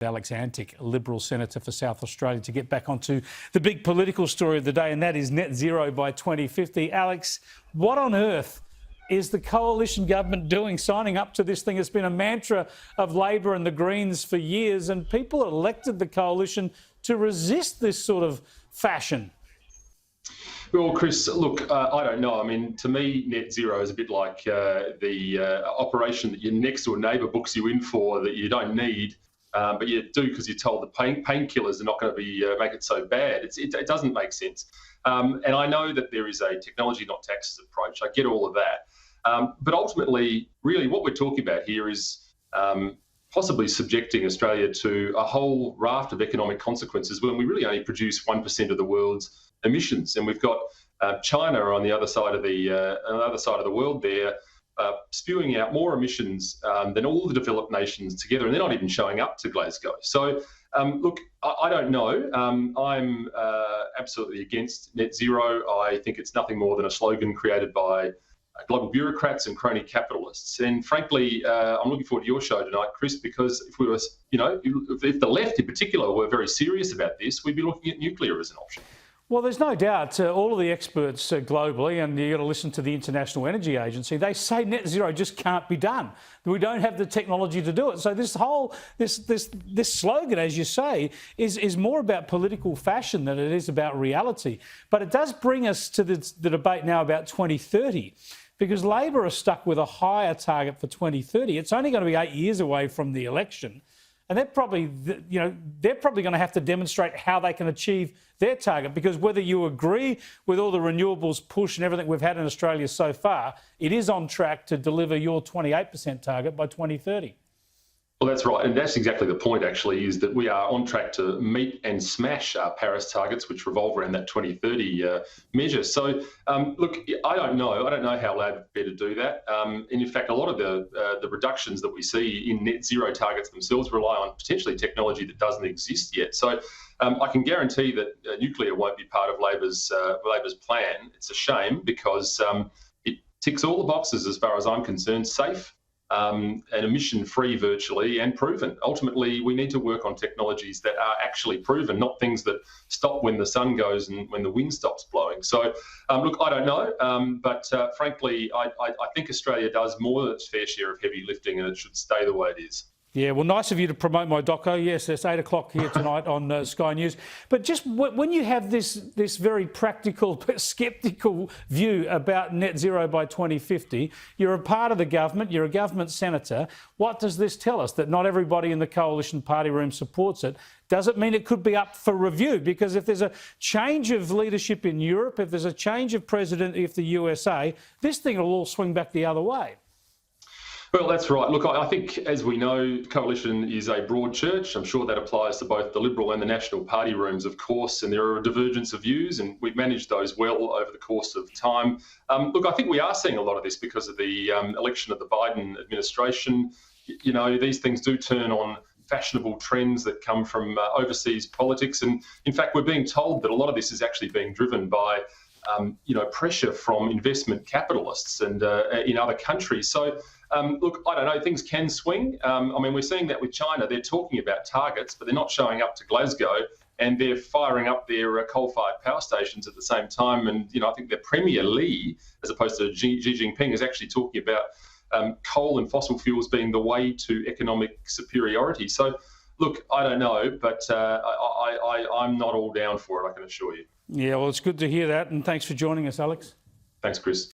Alex Antic, Liberal Senator for South Australia, to get back onto the big political story of the day, and that is net zero by 2050. Alex, what on earth is the coalition government doing, signing up to this thing? It's been a mantra of Labor and the Greens for years, and people elected the coalition to resist this sort of fashion. Well, Chris, look, I don't know. I mean, to me, net zero is a bit like the operation that your next door neighbour books you in for that you don't need, but you do because you're told the painkillers are not going to be make it so bad. It doesn't make sense. And I know that there is a technology, not taxes approach. I get all of that. But ultimately, really what we're talking about here is possibly subjecting Australia to a whole raft of economic consequences when we really only produce 1% of the world's emissions, and we've got China on the other side of the world there, spewing out more emissions than all the developed nations together, and they're not even showing up to Glasgow. So, look, I don't know. I'm absolutely against net zero. I think it's nothing more than a slogan created by global bureaucrats and crony capitalists. And frankly, I'm looking forward to your show tonight, Chris, because if we were, if the left in particular were very serious about this, we'd be looking at nuclear as an option. Well, there's no doubt all of the experts globally, and you've got to listen to the International Energy Agency, they say net zero just can't be done. We don't have the technology to do it. So this whole, this slogan, as you say, is more about political fashion than it is about reality. But it does bring us to the debate now about 2030, because Labor are stuck with a higher target for 2030. It's only going to be 8 years away from the election. And they're probably going to have to demonstrate how they can achieve their target, because whether you agree with all the renewables push and everything we've had in Australia so far, it is on track to deliver your 28% target by 2030. Well, that's right. And that's exactly the point, actually, is that we are on track to meet and smash our Paris targets, which revolve around that 2030 measure. So, look, I don't know how Labor better do that. And in fact, a lot of the reductions that we see in net zero targets themselves rely on potentially technology that doesn't exist yet. So I can guarantee that nuclear won't be part of Labor's plan. It's a shame because it ticks all the boxes as far as I'm concerned: safe, and emission-free virtually, and proven. Ultimately, we need to work on technologies that are actually proven, not things that stop when the sun goes and when the wind stops blowing. So, look, I don't know, but frankly, I think Australia does more than its fair share of heavy lifting, and it should stay the way it is. Yeah, well, nice of you to promote my doco. Yes, it's 8 o'clock here tonight on Sky News. But just when you have this very practical but sceptical view about net zero by 2050, you're a part of the government, you're a government senator. What does this tell us? That not everybody in the coalition party room supports it. Does it mean it could be up for review? Because if there's a change of leadership in Europe, if there's a change of president of the USA, this thing will all swing back the other way. Well, that's right. Look, I think, as we know, coalition is a broad church. I'm sure that applies to both the Liberal and the National Party rooms, of course, and there are a divergence of views, and we've managed those well over the course of time. Look, I think we are seeing a lot of this because of the election of the Biden administration. You know, these things do turn on fashionable trends that come from overseas politics, and in fact, we're being told that a lot of this is actually being driven by pressure from investment capitalists and in other countries. So, look, I don't know, things can swing. I mean, we're seeing that with China. They're talking about targets, but they're not showing up to Glasgow, and they're firing up their coal-fired power stations at the same time. And, I think their Premier Li, as opposed to Xi Jinping, is actually talking about coal and fossil fuels being the way to economic superiority. So, look, I don't know, but I'm not all down for it, I can assure you. Yeah, well, it's good to hear that, and thanks for joining us, Alex. Thanks, Chris.